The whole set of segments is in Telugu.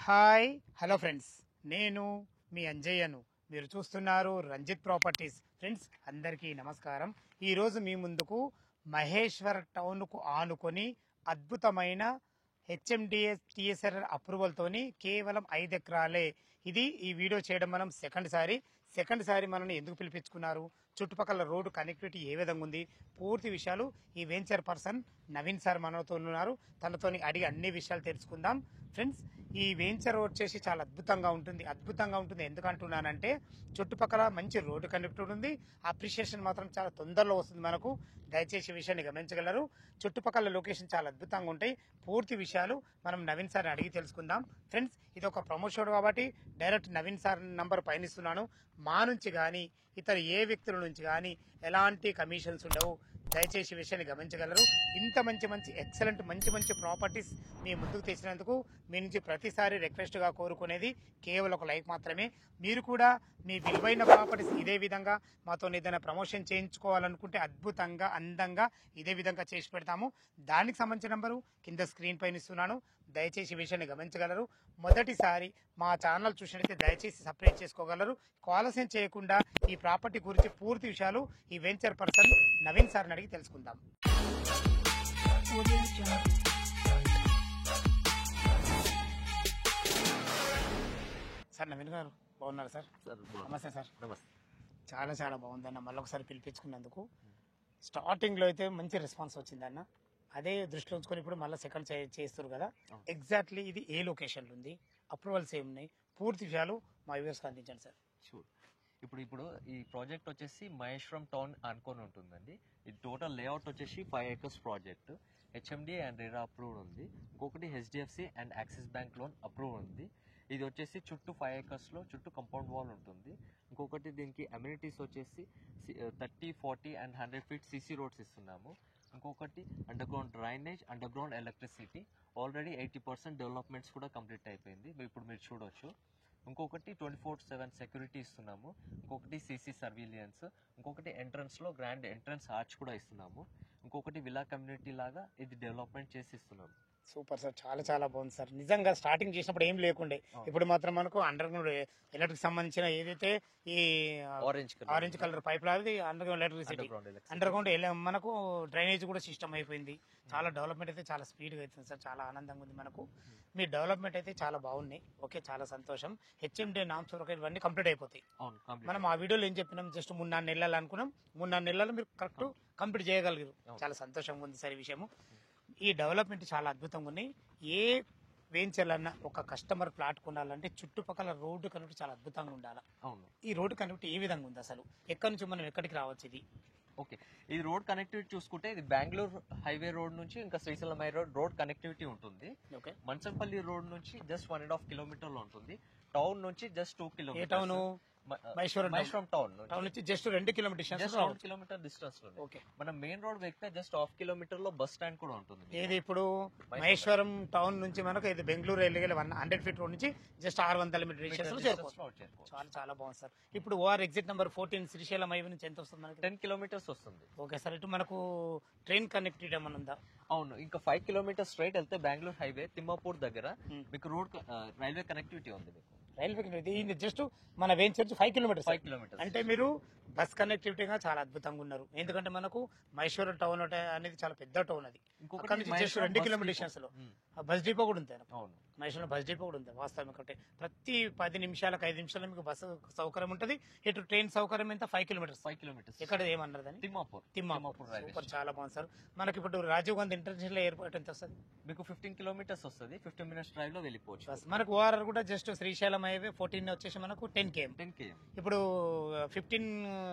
హాయ్ హలో ఫ్రెండ్స్, నేను మీ అంజయ్యను. మీరు చూస్తున్నారు రంజిత్ ప్రాపర్టీస్. ఫ్రెండ్స్ అందరికీ నమస్కారం. ఈరోజు మీ ముందుకు మహేశ్వర్ టౌన్కు ఆనుకొని అద్భుతమైన హెచ్ఎండిఎస్ టిఎస్ఆర్ అప్రూవల్తోని కేవలం 5 ఎకరాలే. ఇది ఈ వీడియో చేయడం మనం సెకండ్ సారి మనల్ని ఎందుకు పిలిపించుకున్నారు, చుట్టుపక్కల రోడ్డు కనెక్టివిటీ ఏ విధంగా ఉంది, పూర్తి విషయాలు ఈ వెంచర్ పర్సన్ నవీన్ సార్ మనతో ఉన్నారు. తనతోని అడిగి అన్ని విషయాలు తెలుసుకుందాం. ఫ్రెండ్స్, ఈ వెంచర్ వచ్చేసి చాలా అద్భుతంగా ఉంటుంది. ఎందుకంటున్నానంటే చుట్టుపక్కల మంచి రోడ్డు కనెక్టివిటీ ఉంది. అప్రిషియేషన్ మాత్రం చాలా తొందరలో వస్తుంది మనకు. దయచేసి విషయాన్ని గమనించగలరు. చుట్టుపక్కల లొకేషన్ చాలా అద్భుతంగా ఉంటాయి. పూర్తి విషయాలు మనం నవీన్ సార్ని అడిగి తెలుసుకుందాం. ఫ్రెండ్స్, ఇది ఒక ప్రమోషన్ కాబట్టి డైరెక్ట్ నవీన్ సార్ నంబర్ పైన ఇస్తున్నాను. మా నుంచి కానీ ఇతర ఏ వ్యక్తుల నుంచి కానీ ఎలాంటి కమిషన్స్ ఉండవు. దయచేసి విషయాన్ని గమనించగలరు. ఇంత మంచి ఎక్సలెంట్ మంచి ప్రాపర్టీస్ మీ ముందుకు తెచ్చినందుకు మీ నుంచి ప్రతిసారి రిక్వెస్ట్గా కోరుకునేది కేవలం ఒక లైక్ మాత్రమే. మీరు కూడా మీ విలువైన ప్రాపర్టీస్ ఇదే విధంగా మాతో ఏదైనా ప్రమోషన్ చేయించుకోవాలనుకుంటే అద్భుతంగా అందంగా ఇదే విధంగా చేసి పెడతాము. దానికి సంబంధించిన నంబరు కింద స్క్రీన్ పైన ఇస్తున్నాను. దయచేసి విషయాన్ని గమనించగలరు. మొదటిసారి మా ఛానల్ చూసినట్లయితే దయచేసి సబ్స్క్రైబ్ చేసుకోగలరు. ఆలస్యం చేయకుండా ఈ ప్రాపర్టీ గురించి పూర్తి విషయాలు ఈ వెంచర్ పర్సన్ నవీన్ సార్ని అడిగి తెలుసుకుందాం. సార్ నవీన్ గారు బాగున్నారు సార్? నమస్తే సార్. నమస్తే. చాలా బాగుందన్న. మళ్ళీ ఒకసారి పిలిపించుకున్నందుకు. స్టార్టింగ్లో అయితే మంచి రెస్పాన్స్ వచ్చిందన్న. అదే దృష్టిలో ఉంచుకొని ఇప్పుడు మళ్ళీ సెకండ్ చేస్తారు కదా. ఎగ్జాక్ట్లీ ఇది ఏ లొకేషన్లో ఉంది, అప్రూవల్స్ ఏమున్నాయి, పూర్తి విషయాలు మా వ్యూవర్స్కి అందించండి సార్. షూర్. ఇప్పుడు ఈ ప్రాజెక్ట్ వచ్చేసి మహేశ్వరం టౌన్ అనుకొని ఉంటుందండి. ఇది టోటల్ లేఅవుట్ వచ్చేసి 5 acres project. HMDA and RERA approved ఉంది. ఇంకొకటి HDFC and axis bank loan approve ఉంది. ఇది వచ్చేసి చుట్టూ 5 acres లో చుట్టూ కంపౌండ్ వాల్ ఉంటుంది. ఇంకొకటి దీనికి అమ్యూనిటీస్ వచ్చేసి 30, 40 and 100 feet సిసి రోడ్స్ ఇస్తున్నాము. ఇంకొకటి under ground drainage, under ground electricity. Already 80% developments కూడా కంప్లీట్ అయిపోయింది. ఇప్పుడు మీరు చూడొచ్చు. ఇంకొకటి 24/7 సెక్యూరిటీ ఇస్తున్నాము. ఇంకొకటి సిసి సర్వీలియన్స్. ఇంకొకటి ఎంట్రన్స్ లో గ్రాండ్ ఎంట్రన్స్ ఆర్చ్ కూడా ఇస్తున్నాము. ఇంకొకటి విలా కమ్యూనిటీ లాగా ఇది డెవలప్మెంట్ చేసి ఇస్తున్నాము. సూపర్ సార్, చాలా బాగుంది సార్. నిజంగా స్టార్టింగ్ చేసినప్పుడు ఏం లేకుండే, ఇప్పుడు మాత్రం మనకు అండర్ గ్రౌండ్ ఎలక్ట్రిక్ సంబంధించిన ఏదైతే ఈ ఆరెంజ్ కలర్ పైప్ లాది underground electricity, underground మనకు డ్రైనేజ్ కూడా సిస్టమ్ అయిపోయింది. చాలా డెవలప్మెంట్ అయితే చాలా స్పీడ్గా అవుతుంది సార్. చాలా ఆనందంగా ఉంది మనకు. మీ డెవలప్మెంట్ అయితే చాలా బాగున్నాయి. ఓకే, చాలా సంతోషం. హెచ్ఎండి నామ్స్ వరకు ఇవన్నీ కంప్లీట్ అయిపోతాయి. మనం ఆ వీడియోలో ఏం చెప్పినాం, జస్ట్ 3-4 నెలలు అనుకున్నాం. 3-4 నెలలు మీరు కరెక్ట్ కంప్లీట్ చేయగలిగారు. చాలా సంతోషంగా ఉంది సార్ ఈ విషయము. ఈ డెవలప్మెంట్ చాలా అద్భుతంగా ఉన్నాయి. ఏ వెంచర్లన్నా ఒక కస్టమర్ ప్లాట్ కొనాలంటే చుట్టుపక్కల రోడ్డు కనెక్ట్ చాలా అద్భుతంగా ఉండాలి. అవును. ఈ రోడ్డు కనెక్ట్ ఏ విధంగా ఉంది అసలు? ఎక్కడి నుంచి మనం ఎక్కడికి రావచ్చు? ఇది ఓకే, ఇది రోడ్ కనెక్టివిటీ చూసుకుంటే ఇది బెంగళూరు హైవే రోడ్ నుంచి ఇంకా శ్రీశైలం హై రోడ్ కనెక్టివిటీ ఉంటుంది. ఓకే, మంచంపల్లి రోడ్ నుంచి జస్ట్ 1.5 kilometers ఉంటుంది. టౌన్ నుంచి జస్ట్ 2 kilometers. ఏ టౌన్? మహేశ్వరం టౌన్ నుంచి జస్ట్ 2 kilometers డిస్టెన్స్ లో. ఓకే, మనం మెయిన్ రోడ్ ఎక్కితే జస్ట్ 1/2 kilometer లో బస్ స్టాండ్ కూడా ఉంటుంది. ఏది ఇప్పుడు మహేశ్వరం టౌన్ నుంచి మనకు ఇది బెంగళూరు వెళ్ళి 100 feet రోడ్ నుంచి జస్ట్ 600 మీటర్ లో చేరుకోవచ్చు. చాలా బాగుంది సార్. ఇప్పుడు OR exit number 14 Srisailam highway నుంచి ఎంత వస్తుంది మనకి? 10 kilometers వస్తుంది. Okay sir. ఇటు మనకు ట్రైన్ కనెక్టివిటీ ఏమైనా ఉందా? అవును, ఇంకా 5 kilometers స్ట్రైట్ వెళ్తే బెంగళూరు హైవే తిమ్మాపూర్ దగ్గర మీకు రోడ్ రైల్వే కనెక్టివిటీ ఉంది. మీకు రైల్వే కనెక్టివిటీ జస్ట్ మన వెంచర్ 5 kilometers. అంటే మీరు బస్ కనెక్టివిటీగా చాలా అద్భుతంగా ఉన్నారు. ఎందుకంటే మనకు మహేశ్వరం టౌన్ అనేది చాలా పెద్ద టౌన్. అది జస్ట్ 2 kilometers లో బస్ డిపో కూడా ఉంది. మహేశ్వరం బస్ డిపో కూడా ఉంది. వాస్తవం అంటే ప్రతి 10 నిమిషాలకు 5 నిమిషాలు మీకు బస్సు సౌకర్యం ఉంటుంది. ఇటు ట్రైన్ సౌకర్యం ఎంత? 5 kilometers. ఎక్కడ ఏమన్నారు దాన్ని? తిమ్మాపూర్. సూపర్, చాలా బాగుంది సార్. మనకి ఇప్పుడు రాజీవ్ గాంధీ ఇంటర్నేషనల్ ఎయిర్పోర్ట్ ఎంత వస్తుంది? మీకు 15 kilometers వస్తుంది. 15 minutes డ్రైవ్ లో వెళ్ళిపోవచ్చు. మనకు ఓఆర్ఆర్ కూడా జస్ట్ శ్రీశైలం హైవే 14 వచ్చేసి మనకు 10 km. ఇప్పుడు 15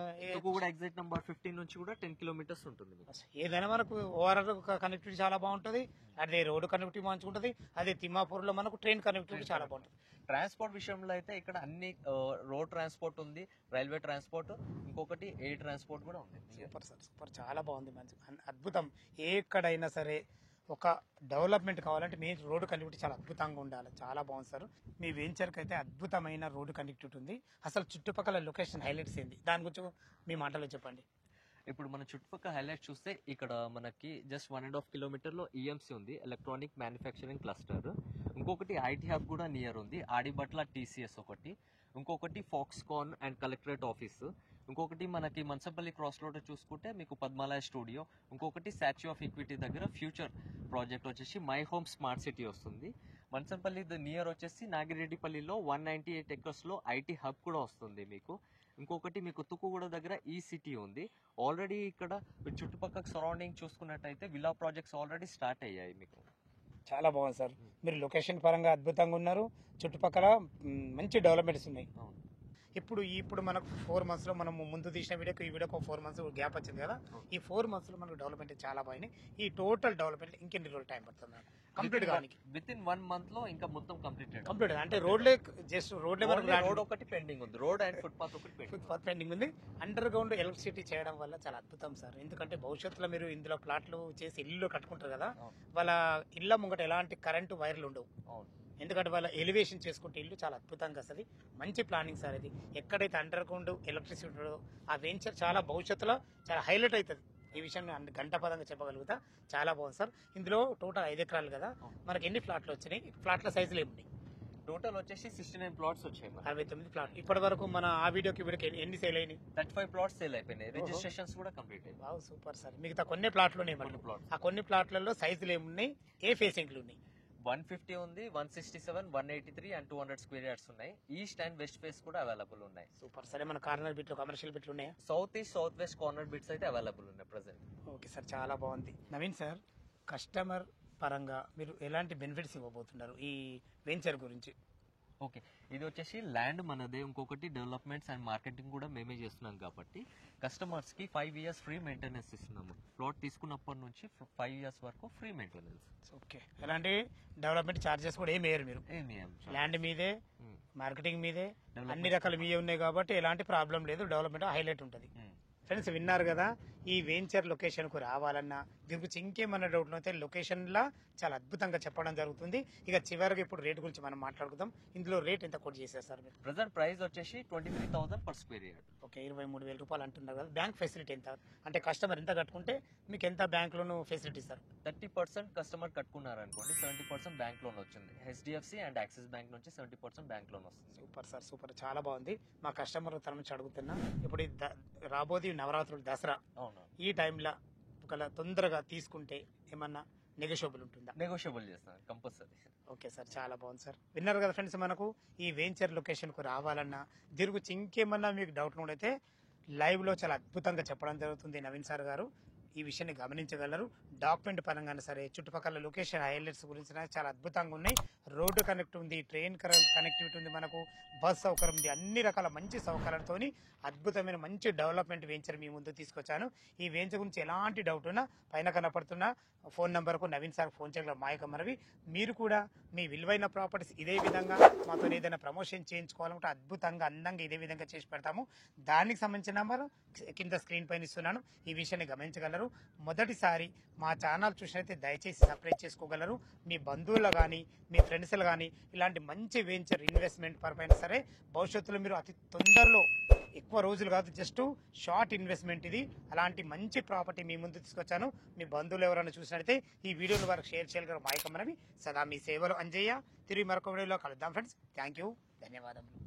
కూడా ఎగ్జిట్ నంబర్ 15 నుంచి కూడా 10 kilometers ఉంటుంది. ఏదైనా మనకు ఓఆర్ఆర్ కనెక్టివిటీ చాలా బాగుంటుంది. అదే రోడ్డు కనెక్టివిటీ మంచిగా ఉంటుంది. అదే తిమ్మాపూర్ లో మనకు ట్రైన్ కనెక్టివిటీ చాలా బాగుంటుంది. ట్రాన్స్పోర్ట్ విషయంలో అయితే ఇక్కడ అన్ని రోడ్ ట్రాన్స్పోర్ట్ ఉంది, రైల్వే ట్రాన్స్పోర్ట్, ఇంకొకటి ఎయిర్ ట్రాన్స్పోర్ట్ కూడా ఉంది. సూపర్ సార్, సూపర్, చాలా బాగుంది. మంచి అద్భుతం. ఎక్కడైనా సరే ఒక డెవలప్మెంట్ కావాలంటే మీ రోడ్డు కనెక్టివిటీ చాలా అద్భుతంగా ఉండాలి. చాలా బాగుంది సార్. మీ వెంచర్కి అయితే అద్భుతమైన రోడ్డు కనెక్టివిటీ ఉంది. అసలు చుట్టుపక్కల లొకేషన్ హైలైట్స్ ఏంది, దాని గురించి మీ మాటలో చెప్పండి. ఇప్పుడు మన చుట్టుపక్కల హైలైట్ చూస్తే ఇక్కడ మనకి జస్ట్ 1.5 కిలోమీటర్లో ఈఎంసీ ఉంది, ఎలక్ట్రానిక్ మ్యానుఫ్యాక్చరింగ్ క్లస్టర్. ఇంకొకటి ఐటీ హబ్ కూడా నియర్ ఉంది, ఆడిబట్ల టీసీఎస్ ఒకటి. ఇంకొకటి ఫాక్స్కాన్ అండ్ కలెక్టరేట్ ఆఫీస్. ఇంకొకటి మనకి మన్సంపల్లి క్రాస్ రోడ్ చూసుకుంటే మీకు పద్మాలయ స్టూడియో. ఇంకొకటి స్టాచ్యూ ఆఫ్ ఈక్విటీ దగ్గర ఫ్యూచర్ ప్రాజెక్ట్ వచ్చేసి మై హోమ్ స్మార్ట్ సిటీ వస్తుంది. మన్సంపల్లి నియర్ వచ్చేసి నాగిరెడ్డిపల్లిలో 198 ఎకర్స్లో ఐటీ హబ్ కూడా వస్తుంది మీకు. ఇంకొకటి మీకు తుక్కుగూడ దగ్గర ఈ సిటీ ఉంది. ఆల్రెడీ ఇక్కడ చుట్టుపక్కల సరౌండింగ్ చూసుకున్నట్టయితే విలా ప్రాజెక్ట్స్ ఆల్రెడీ స్టార్ట్ అయ్యాయి మీకు. చాలా బాగుంది సార్. మీరు లొకేషన్ పరంగా అద్భుతంగా ఉన్నారు. చుట్టుపక్కల మంచి డెవలప్మెంట్స్ ఉన్నాయి. ఇప్పుడు మనకు 4 months లో మనం ముందు తీసిన వీడియోకి ఈ వీడియోకి 4 months గ్యాప్ వచ్చింది కదా. ఈ 4 months లో మనకు డెవలప్మెంట్ చాలా బాగుంది. ఈ టోటల్ డెవలప్మెంట్ ఇంకెన్ని రోజులు టైం పడుతుంది కంప్లీట్ కానీ? విత్ ఇన్ 1 month లో ఇంకా మొత్తం కంప్లీట్ అంటే రోడ్లే రోడ్ ఒకటి పెండింగ్ ఉంది, రోడ్ అండ్ ఫుట్పాత్ ఒకటి పెండింగ్ ఉంది. అండర్ గ్రౌండ్ ఎలక్ట్రిసిటీ చేయడం వల్ల చాలా అద్భుతం సార్. ఎందుకంటే భవిష్యత్తులో మీరు ఇందులో ప్లాట్లు చేసి ఇల్లు కట్టుకుంటారు కదా, వాళ్ళ ఇళ్ళ ముంగట ఎలాంటి కరెంటు వైర్లు ఉండవు. ఎందుకంటే వాళ్ళ ఎలివేషన్ చేసుకుంటే ఇల్లు చాలా అద్భుతంగా వస్తుంది. మంచి ప్లానింగ్ సార్ ఇది. ఎక్కడైతే అండర్ గ్రౌండ్ ఎలక్ట్రిసిటీ ఉంటుందో ఆ వెంచర్ చాలా భవిష్యత్తులో చాలా హైలైట్ అవుతుంది. ఈ విషయం గంటపదంగా చెప్పగలుగుతా. చాలా బాగుంది సార్. ఇందులో టోటల్ 5 ఎకరాలు కదా, మనకి ఎన్ని ప్లాట్లు వచ్చినాయి? ప్లాట్ల సైజులు ఏమున్నాయి? టోటల్ వచ్చేసి 69 ప్లాట్స్ వచ్చాయి. 69 ప్లాట్లు. ఇప్పటి వరకు మన ఆ వీడియోకి ఎన్ని సేల్ అయినాయి? 35 ప్లాట్స్ సేల్ అయిపోయినాయి. రిజిస్ట్రేషన్స్ కూడా కంప్లీట్ అయ్యాయి. Wow, super sir. మిగతా కొన్ని ప్లాట్లు ఉన్నాయి. ఆ కొన్ని ప్లాట్లలో సైజులు ఏమున్నాయి? ఏ ఫేసింగ్లు ఉన్నాయి? 150 ఉంది, 167, 183 అండ్ 200 స్క్వేర్ యార్డ్స్ ఉన్నాయి. ఈస్ట్ అండ్ వెస్ట్ ఫేస్ కూడా అవైలబుల్ ఉన్నాయి. Super sir. మన కార్నర్ బిట్లు, కమర్షియల్ బిట్లు ఉన్నాయా? South east, south west corner bits అయితే అవైలబుల్ ఉన్నాయి ప్రెసెంట్. ఓకే సార్, చాలా బాగుంది. నవీన్ సార్, కస్టమర్ పరంగా మీరు ఎలాంటి బెనిఫిట్స్ ఇవ్వబోతున్నారు ఈ వెంచర్ గురించి? ఓకే, ఇది వచ్చేసి ల్యాండ్ మనదే. ఇంకొకటి డెవలప్మెంట్స్ అండ్ మార్కెటింగ్ కూడా మేమే చేస్తున్నాం కాబట్టి కస్టమర్స్ కి 5 years ఫ్రీ మెయింటెనెన్స్ ఇస్తున్నాము. ప్లాట్ తీసుకున్నప్పటి నుంచి 5 years వరకు ఫ్రీ మెయింటెనెన్స్. ఓకే, ఎలాంటి డెవలప్మెంట్ ఛార్జెస్ కూడా ఏమి వేయరు మీరు? ల్యాండ్ మీదే, మార్కెటింగ్ మీదే, అన్ని రకాల మీదే ఉన్నాయి కాబట్టి ఎలాంటి ప్రాబ్లం లేదు. డెవలప్మెంట్ హైలైట్ ఉంటుంది. ఫ్రెండ్స్ విన్నారు కదా, ఈ వెంచర్ లొకేషన్కు రావాలన్నా దీని గురించి ఇంకేమన్నా డౌట్ అయితే లొకేషన్లా చాలా అద్భుతంగా చెప్పడం జరుగుతుంది. ఇక చివరికి ఇప్పుడు రేట్ గురించి మనం మాట్లాడుకుందాం. ఇందులో రేట్ ఎంత కోట్ చేశారు సార్ మీరు? ప్రెసెంట్ ప్రైస్ వచ్చేసి 23,000 per square yard. ఓకే, 23,000 రూపాయలు అంటున్నారు కదా. బ్యాంక్ ఫెసిలిటీ ఎంత? అంటే కస్టమర్ ఎంత కట్టుకుంటే మీకు ఎంత బ్యాంక్ లోన్ ఫెసిలిటీ ఇస్తారు? 30% కస్టమర్ కట్టుకున్నారు అనుకోండి, 70% బ్యాంక్ లోన్ వచ్చింది. హెచ్డిఎఫ్సి అండ్ యాక్సిస్ బ్యాంక్ నుంచి 70% బ్యాంక్ లోన్ వస్తుంది. Super sir, super. చాలా బాగుంది. మా కస్టమర్ తన నుంచి అడుగుతున్నా, ఇప్పుడు రాబోది నవరాత్రులు, దసరా, ఈ టైంలో ఒకవేళ తొందరగా తీసుకుంటే ఏమన్నా నెగోషియబుల్ ఉంటుందా? నెగోషియబుల్ చేస్తాను కంపల్సరీ. ఓకే సార్, చాలా బాగుంది సార్. విన్నారు కదా ఫ్రెండ్స్, మనకు ఈ వెంచర్ లొకేషన్కు రావాలన్నా దీని గురించి ఇంకేమన్నా మీకు డౌట్ అయితే లైవ్లో చాలా అద్భుతంగా చెప్పడం జరుగుతుంది నవీన్ సార్ గారు. ఈ విషయాన్ని గమనించగలరు. డాక్యుమెంట్ పరంగానే సరే, చుట్టుపక్కల లొకేషన్ హైలైట్స్ గురించి చాలా అద్భుతంగా ఉన్నాయి. రోడ్డు కనెక్ట్ ఉంది, ట్రైన్ కనెక్టివిటీ ఉంది, మనకు బస్ సౌకర్యం ఉంది. అన్ని రకాల మంచి సౌకర్యాలతో అద్భుతమైన మంచి డెవలప్మెంట్ వెంచర్ మీ ముందు తీసుకొచ్చాను. ఈ వెంచర్ గురించి ఎలాంటి డౌట్ ఉన్నా పైన కనపడుతున్న ఫోన్ నెంబర్కు నవీన్ సార్ ఫోన్ చేయగలరు. మాయక మనవి, మీరు కూడా మీ విలువైన ప్రాపర్టీస్ ఇదే విధంగా మాతో ఏదైనా ప్రమోషన్ చేయించుకోవాలంటే అద్భుతంగా అందంగా ఇదే విధంగా చేసి పెడతాము. దానికి సంబంధించిన నెంబర్ కింద స్క్రీన్ పైన ఇస్తున్నాను. ఈ విషయాన్ని గమనించగలరు. మొదటిసారి మా ఛానల్ చూసినైతే దయచేసి సబ్స్క్రైబ్ చేసుకోగలరు. మీ బంధువులు కానీ మీ ఫ్రెండ్స్లు కానీ ఇలాంటి మంచి వెంచర్ ఇన్వెస్ట్మెంట్ పరమైన సరే భవిష్యత్తులో మీరు అతి తొందరలో, ఎక్కువ రోజులు కాదు, జస్ట్ షార్ట్ ఇన్వెస్ట్మెంట్ ఇది. అలాంటి మంచి ప్రాపర్టీ మీ ముందు తీసుకొచ్చాను. మీ బంధువులు ఎవరైనా చూసినట్లయితే ఈ వీడియోని వారికి షేర్ చేయగలరు. మాయకమ్మనవి సదా మీ సేవలు అంజయ్య. తిరిగి మరొక వీడియోలో కలుద్దాం ఫ్రెండ్స్. థ్యాంక్ యూ, ధన్యవాదములు.